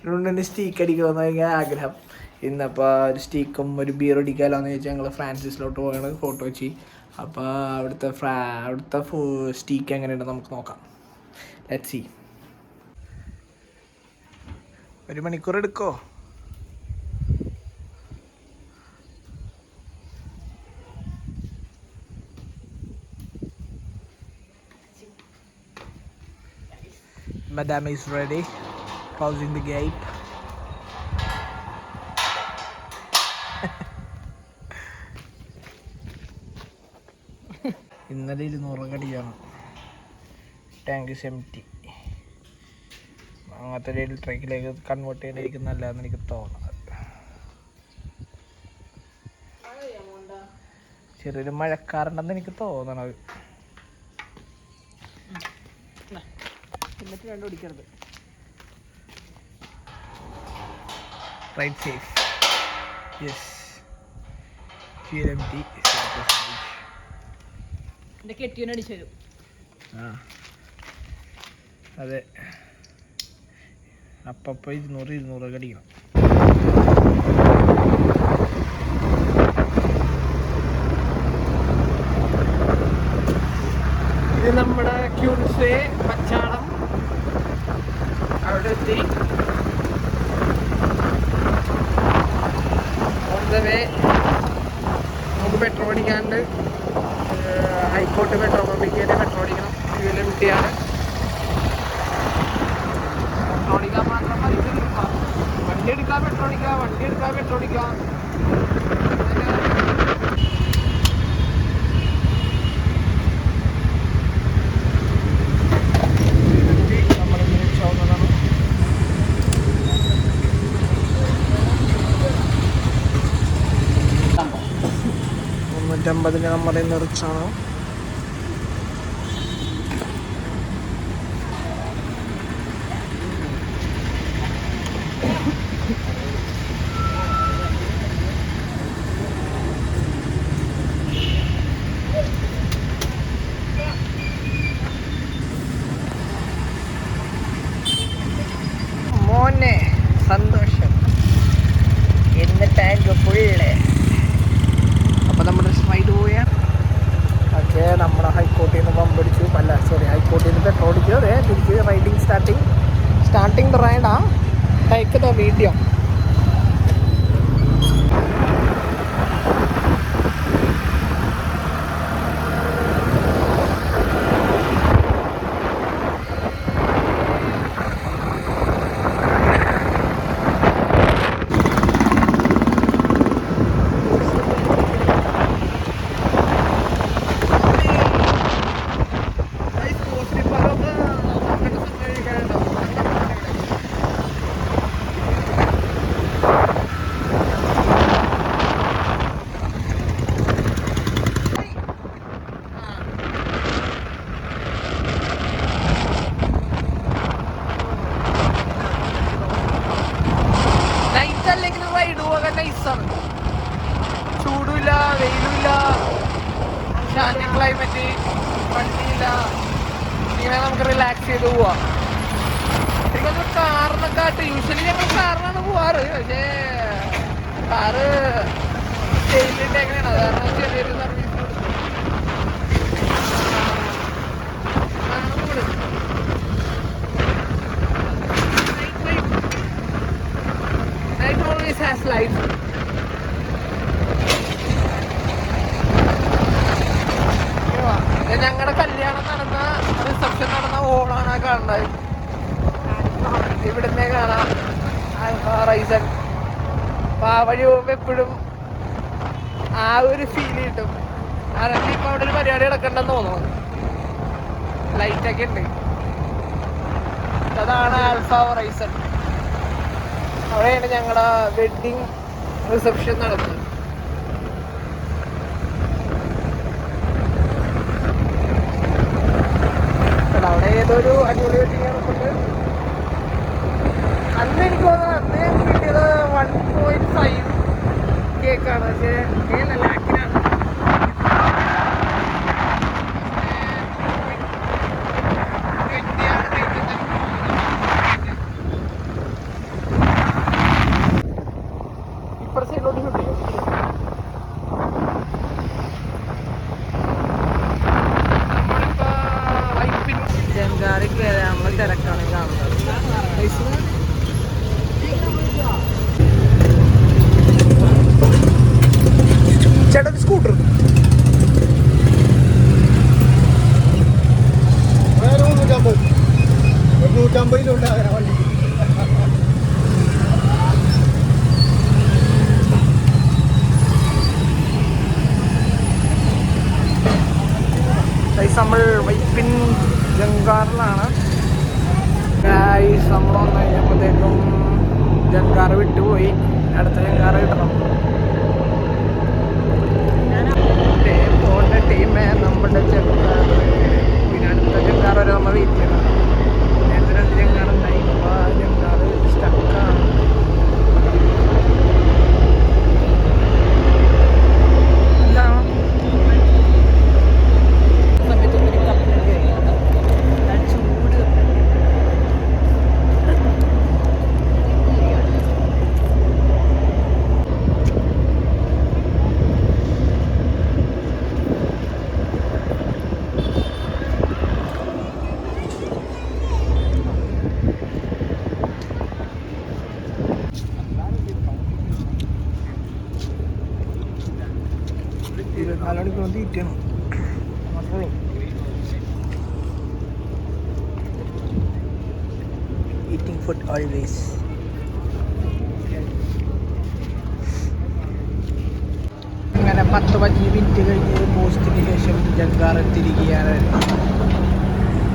റുണ്ണിന് steak അടിക്കണമെന്ന് ഭയങ്കര ആഗ്രഹം. ഇന്നപ്പോൾ ഒരു സ്റ്റീക്കും ഒരു ബിയർ അടിക്കാമല്ലോ എന്ന് ചോദിച്ചാൽ ഞങ്ങൾ ഫ്രാൻസിസിലോട്ട് പോയാണ്, ഫോട്ടോ വെച്ച്. അപ്പോൾ അവിടുത്തെ സ്റ്റീക്ക് എങ്ങനെയുണ്ട് നമുക്ക് നോക്കാം. Let's see. 1 മണിക്കൂർ എടുക്കോ? Madam is ready, closing the gate. ഇന്നലെ 200 കടിയാണ്. ടാങ്ക് എംറ്റി. അങ്ങനത്തെ ഒരു ട്രക്കിലേക്ക് കൺവേർട്ട് ചെയ്യാനായിരിക്കും നല്ലതെന്ന് എനിക്ക് തോന്നുന്നത്. ചെറിയൊരു മഴക്കാറുണ്ടെന്ന് എനിക്ക് തോന്നണത്. എന്നിട്ട് രണ്ടും ഓടിക്കരുത്. Right safe. Yes. Fuel empty. എൻ്റെ കെട്ടിയോനെ അടിച്ചു തരും. ആ അതെ, അപ്പം 200 കടിക്കണം. ഇത് നമ്മുടെ ക്യൂൻസേ പച്ചാളം അവിടെ എത്തി. ഓൺതവേ നമുക്ക് പെട്രോൾ അടിക്കാണ്ട് ഹൈക്കോർട്ട് പെട്രോൾ പമ്പിക്ക് പെട്രോൾ അടിക്കണം. ഫ്യൂൽ എംറ്റിയാണ്. പെട്രോൾ അടിക്കാൻ മാത്രം മതി. വണ്ടി എടുക്കാൻ പെട്രോൾ അടിക്കാം, വണ്ടി എടുക്കാൻ പെട്രോൾ അടിക്കാം. $150 നമ്മുടെ റിച്ചാണ്. മോനെ സന്തോഷം. എന്റെ ടാങ്ക് ഫുള്ള്. അപ്പോൾ നമ്മുടെ റൈഡ് പോയാൽ ഓക്കെ. നമ്മുടെ ഹൈക്കോർട്ടിൽ നിന്ന് പമ്പ് അടിച്ചു. ഹൈക്കോർട്ടിൽ നിന്ന് പെട്രോൾ അടിച്ചു. അതെ, തിരിച്ച് riding starting the ride. Take the video. ചൂടുമില്ല, വെയിലുമില്ല, ശാന്യ ക്ലൈമറ്റ്, വണ്ടിയില്ല. ഇങ്ങനെ നമുക്ക് റിലാക്സ് ചെയ്ത് പോവാം. ശരിക്കും കാറിനെക്കാട്ട് യൂഷ്വലി ഞങ്ങൾ കാറിനാണ് പോവാറ്. പക്ഷേ കാറ് സ്റ്റേജിലിട്ട് എങ്ങനെയാണ്, അത് കാരണം ചെറിയൊരു service Night always has light. ഞങ്ങളുടെ കല്യാണം നടന്ന റിസപ്ഷൻ നടന്ന ഹോളാണ് കാണുന്നത്. ഇവിടുന്ന് കാണാം റൈസൺ. അപ്പൊ ആ വഴി പോകുമ്പോ എപ്പോഴും ആ ഒരു ഫീൽ കിട്ടും. കാരണം ഇപ്പൊ അവിടെ ഒരു പരിപാടി നടക്കണ്ടെന്ന് തോന്നുന്നു. ലൈറ്റൊക്കെ ഉണ്ട്. അതാണ് ആൽഫ റൈസൺ. അവിടെയാണ് ഞങ്ങളുടെ വെഡിങ് റിസപ്ഷൻ നടന്നത്. അവിടെ ഏതൊരു അടിപൊളി വെഡിങ് നടക്കുന്നുണ്ട്. അന്ന് എനിക്ക് തോന്നുന്നത് അന്ന് ഞങ്ങൾക്ക് കിട്ടിയത് 1.5 കേക്കാണ്. പക്ഷേ ലാക്കിനാണ്. ആണ് ഈ കാണുന്നത്. ചേട്ടാ സ്കൂട്ടർ $150 വണ്ടി. നമ്മൾ വൈപ്പിൻ ജങ്കാറിലാണ്. നമ്മൾ വന്നു കഴിഞ്ഞപ്പോഴത്തേക്കും ജങ്കാർ വിട്ടുപോയി. അടുത്ത ജങ്കാർ കിട്ടണം. പോണ്ട ടീമേ നമ്മുടെ ജങ്കാർ. പിന്നെ അടുത്ത ജങ്കാർ വരെ നമ്മൾ വെയിറ്റ് ചെയ്യണം. നേരത്തെ 2 ജങ്കാറുണ്ടായി. അപ്പോൾ ആ ജങ്കാർ സ്റ്റക്കാണ്. തീറ്റയാണ് മാത്രമേ. Eating food always. അങ്ങനെ 10-15 മിനിറ്റ് കഴിഞ്ഞ് പോസ്റ്റിന് ശേഷം ജങ്കാർ എത്തിയിരിക്കുകയാണ്.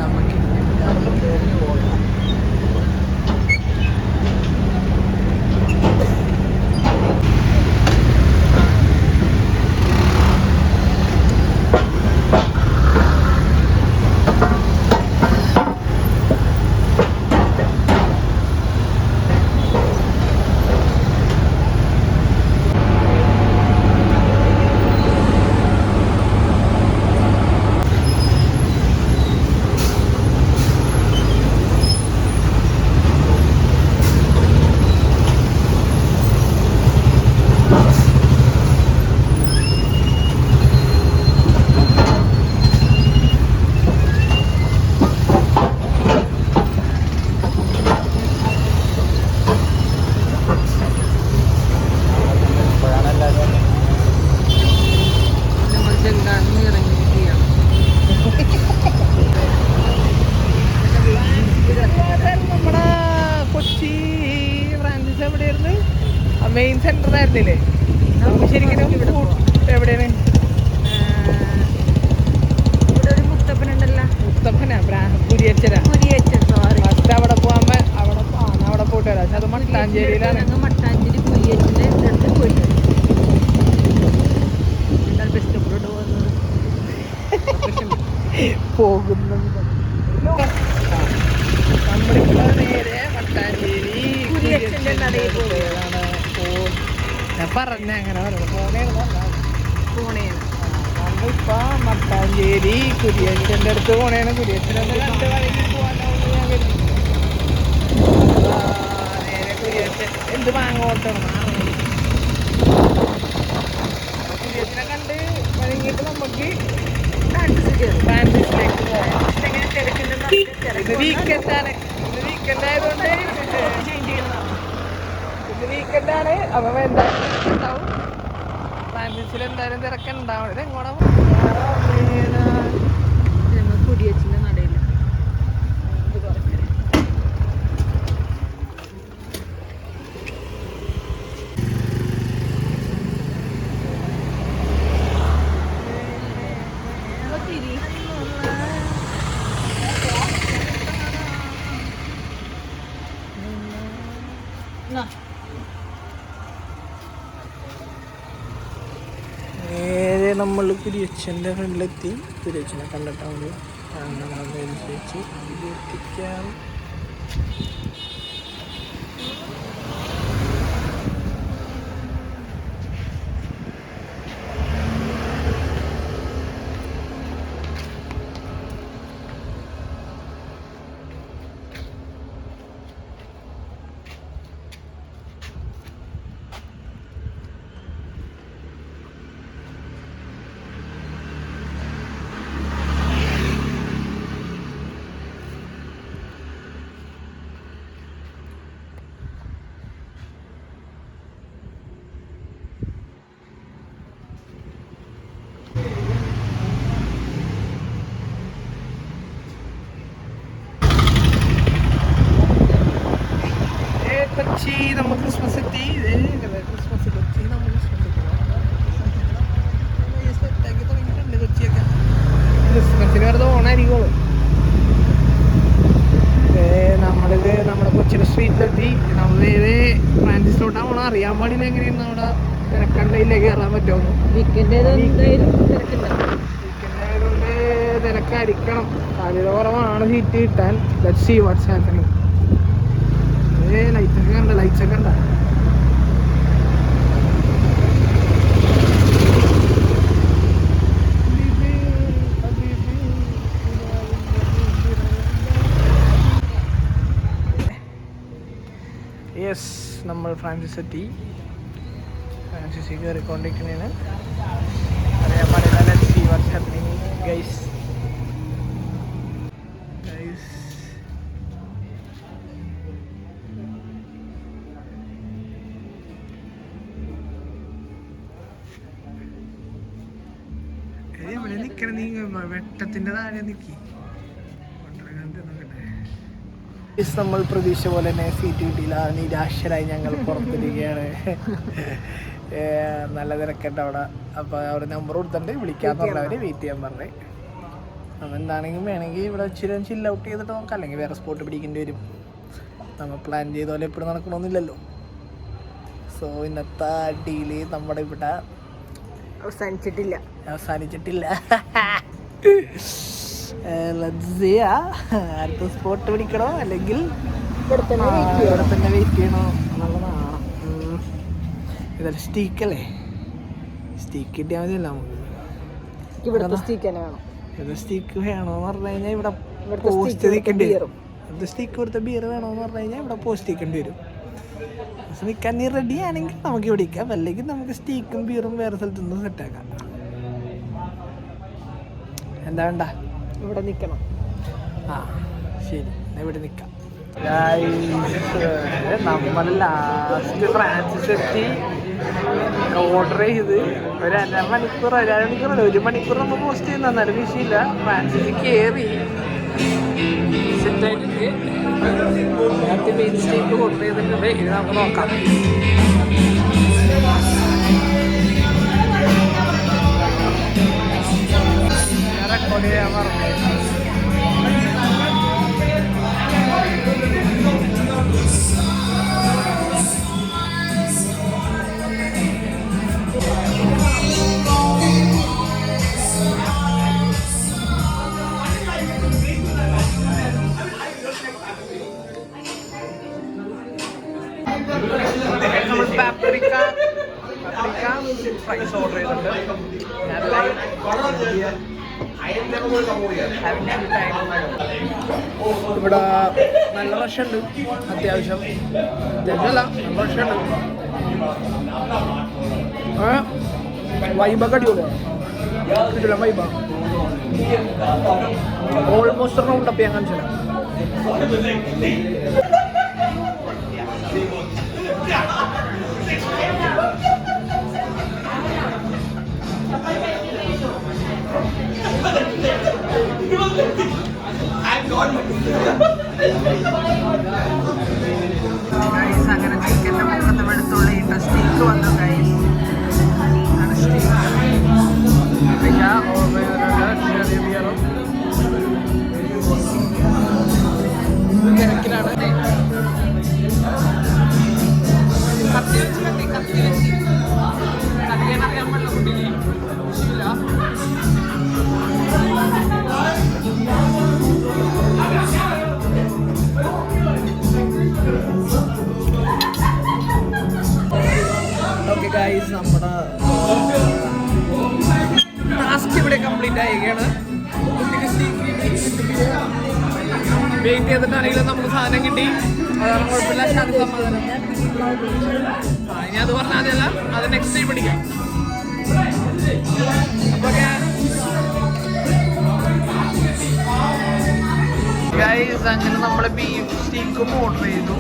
നമുക്ക് ജങ്കാറിൽ കയറി പോകാം. മെയിൻ സെന്റർ ആയിരുന്നില്ലേ? നമുക്ക് ശരിക്കും എവിടെയാണ്? മുത്തപ്പനാ കുരിയച്ചനാ. ഫസ്റ്റ് അവിടെ പോകുമ്പോ അവിടെ പോയിട്ട് വരാം. പക്ഷെ അത് മട്ടാഞ്ചേരിയിലാണ്. പോകുന്നത് നമ്മളിപ്പോ നേരെ മട്ടാഞ്ചേരി ഞാൻ പറഞ്ഞ അങ്ങനെ നമ്മളിപ്പോ മട്ടാഞ്ചേരി കുരിയച്ചൻ്റെ അടുത്ത് പോണേണ്. കുരിയച്ചനൊന്ന് കണ്ട് വഴിക്ക് പോകാനാവുന്ന ഞാൻ കരുതി. നേരെ കുരിയച്ചൻ എന്ത് വാങ്ങോട്ടണം. കുരിയച്ചനെ കണ്ട് വഴങ്ങിയിട്ട് നമുക്ക് ഫ്രാൻസിസിലേക്ക് പോകാം. ഇത് വീക്കെൻഡാണ്. ഇത് വീക്കെൻഡ് ആയതുകൊണ്ട് ഇത് വീക്കെൻഡാണ്. അപ്പം എന്തായാലും ഉണ്ടാവും. ഫ്രാൻസിസിൽ എന്തായാലും തിരക്കുണ്ടാവും. ഇത് എങ്ങോട്ടാ കുടിയച്ചിന്റെ നടയില് നേരെ നമ്മൾ കുരിയച്ചൻ്റെ ഫ്രണ്ടിലെത്തി. കുരിയച്ചനെ കണ്ടിട്ടാണ് അങ്ങനെ അതനുസരിച്ച് ഇത് എത്തിക്കാം. ബീച്ചിലെ സ്ട്രീറ്റിലെത്തി. നമ്മളേത് ഫ്രാൻസിസിലോട്ടാണ് പോകണം അറിയാൻ പാടില്ല എങ്ങനെയാണ് അവിടെ തിരക്കണ്ടയിലേക്ക് കയറാൻ പറ്റുമോ. വീക്കെൻഡ് വീക്കെൻഡായതുകൊണ്ട് തിരക്കായിരിക്കണം. സാധ്യത കുറവാണ് സീറ്റ് കിട്ടാൻ. Let's see what's happening. ലൈറ്റ്സൊക്കെ കണ്ട ലൈറ്റ്സൊക്കെ ഉണ്ട. യെസ്, നമ്മൾ ഫ്രാൻസിസ് എത്തി. ഫ്രാൻസിസിൽ കയറിക്കൊണ്ടിരിക്കുന്നതാണ്. അറിയാൻ പാടില്ല. Let's see what's happening guys. ഇവിടെ നിൽക്കണം. നീ വെട്ടത്തിൻ്റെ താഴെ നിൽക്കി. നമ്മൾ പ്രതീക്ഷ പോലെ തന്നെ സീറ്റ് കിട്ടിയില്ല. നിരാശരായി ഞങ്ങൾ പുറത്തിരിക്കുകയാണ്. നല്ല തിരക്കുണ്ട് അവിടെ. അപ്പോൾ അവർ നമ്പർ കൊടുത്തിട്ടുണ്ട്, വിളിക്കാന്ന് പറഞ്ഞവർ വെയിറ്റ് ചെയ്യാൻ പറഞ്ഞേ. എന്താണെങ്കിലും വേണമെങ്കിൽ ഇവിടെ ഇച്ചിരി ചില്ല ഔട്ട് ചെയ്തിട്ട് നോക്കാം, അല്ലെങ്കിൽ വേറെ സ്പോട്ട് പിടിക്കേണ്ടി വരും. നമ്മൾ പ്ലാൻ ചെയ്ത പോലെ എപ്പോഴും നടക്കണമെന്നില്ലല്ലോ. സോ ഇന്നത്തെ ഡീല് നമ്മുടെ ഇവിടെ അവസാനിച്ചിട്ടില്ല. അടുത്ത സ്പോട്ട് പിടിക്കണോ അല്ലെങ്കിൽ ഇവിടെ തന്നെ വെയിറ്റ് ചെയ്യണോ എന്നുള്ളതാണ്. ഇതല്ല സ്റ്റീക്കല്ലേ, സ്റ്റീക്ക് കിട്ടിയാൽ മതിയല്ല നമുക്ക്. ഇത് സ്റ്റീക്ക് വേണോന്ന് പറഞ്ഞു കഴിഞ്ഞാൽ ഇവിടെ പോസ്റ്റ് നിൽക്കേണ്ടി വരും. ഇത് സ്റ്റീക്ക് കൊടുത്ത ബിയർ വേണോന്ന് പറഞ്ഞു കഴിഞ്ഞാൽ ഇവിടെ പോസ്റ്റ് നിൽക്കേണ്ടി വരും. പക്ഷെ നിൽക്കാൻ നീ റെഡി ആണെങ്കിൽ നമുക്ക് ഇവിടെ നിൽക്കാം, അല്ലെങ്കിൽ നമുക്ക് സ്റ്റീക്കും ബിയറും വേറെ സ്ഥലത്ത് നിന്ന് സെറ്റാക്കാം. എന്താ വേണ്ട, ഇവിടെ നിൽക്കണം. ആ ശരി, ഇവിടെ നിൽക്കാം. നമ്മൾ ലാസ്റ്റ് ഫ്രാൻസിസ് എത്തി. ഓർഡർ ചെയ്ത് ഒരു ഒരു മണിക്കൂർ നമ്മൾ പോസ്റ്റ് ചെയ്യുന്ന എന്നാലും വിഷയമില്ല. ഫ്രാൻസിസ് കയറി സെറ്റായിട്ട് മെയിൻ സ്റ്റേക്ക് ഓർഡർ ചെയ്തിട്ടുണ്ട്. ഇത് നമുക്ക് നോക്കാം. റെക്കോർഡ് ചെയ്യാൻ പറഞ്ഞു. നമ്മൾ പാപ്രിക്ക ഫ്രൈസ് ഓർഡർ ചെയ്തിട്ടുണ്ട്. ഇവിടെ നല്ല റഷ് ഉണ്ട്, അത്യാവശ്യം നല്ല റഷ് ഉണ്ട്. വൈബൊക്കെ അടിപൊളിയാണ്, കിട്ടില്ല വൈബ. ഓൾമോസ്റ്റ് റൗണ്ട് അപ്പ് ചെയ്യാൻ കാണിച്ചില്ല. അങ്ങനെ ചിക്കൻ്റെ മുഖത്ത് വെളുത്തുള്ളി സ്റ്റീക്ക് വന്നു. തിരക്കിലാണ്. കത്തി വെച്ച് കത്തിയാനറിയാൻ പാടില്ല കുട്ടിക്ക്. ഓക്കെ ഗൈസ്, നമ്മുടെ ടാസ്ക് ഇവിടെ കംപ്ലീറ്റ് ആയിരിക്കുകയാണ്. വെയിറ്റ് ചെയ്തിട്ടാണെങ്കിലും നമുക്ക് സാധനം കിട്ടി. അതാണ് കുഴപ്പമില്ല, ശാന്തി സമാധാനം. ഇനി അത് പറഞ്ഞാൽ അതല്ല, അത് നെക്സ്റ്റ് ടൈം പിടിക്കാം. അപ്പോൾ ഗൈസ്, അങ്ങനെ നമ്മൾ ബീഫ് സ്റ്റീക്കും ഓർഡർ ചെയ്തു.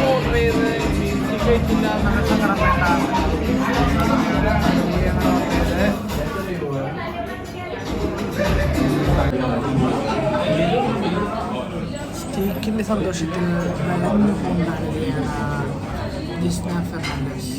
ഓർഡർ ചെയ്ത് ബീഫ് സ്റ്റീക്ക് കഴിച്ചില്ല എന്നുള്ള സങ്കടം വേണ്ട. സ്റ്റീക്കിൻ്റെ സന്തോഷത്തിൽ നടന്നു കൊണ്ടാടുകയാണ് ജിസ്ന ഫെർണാണ്ടസ്.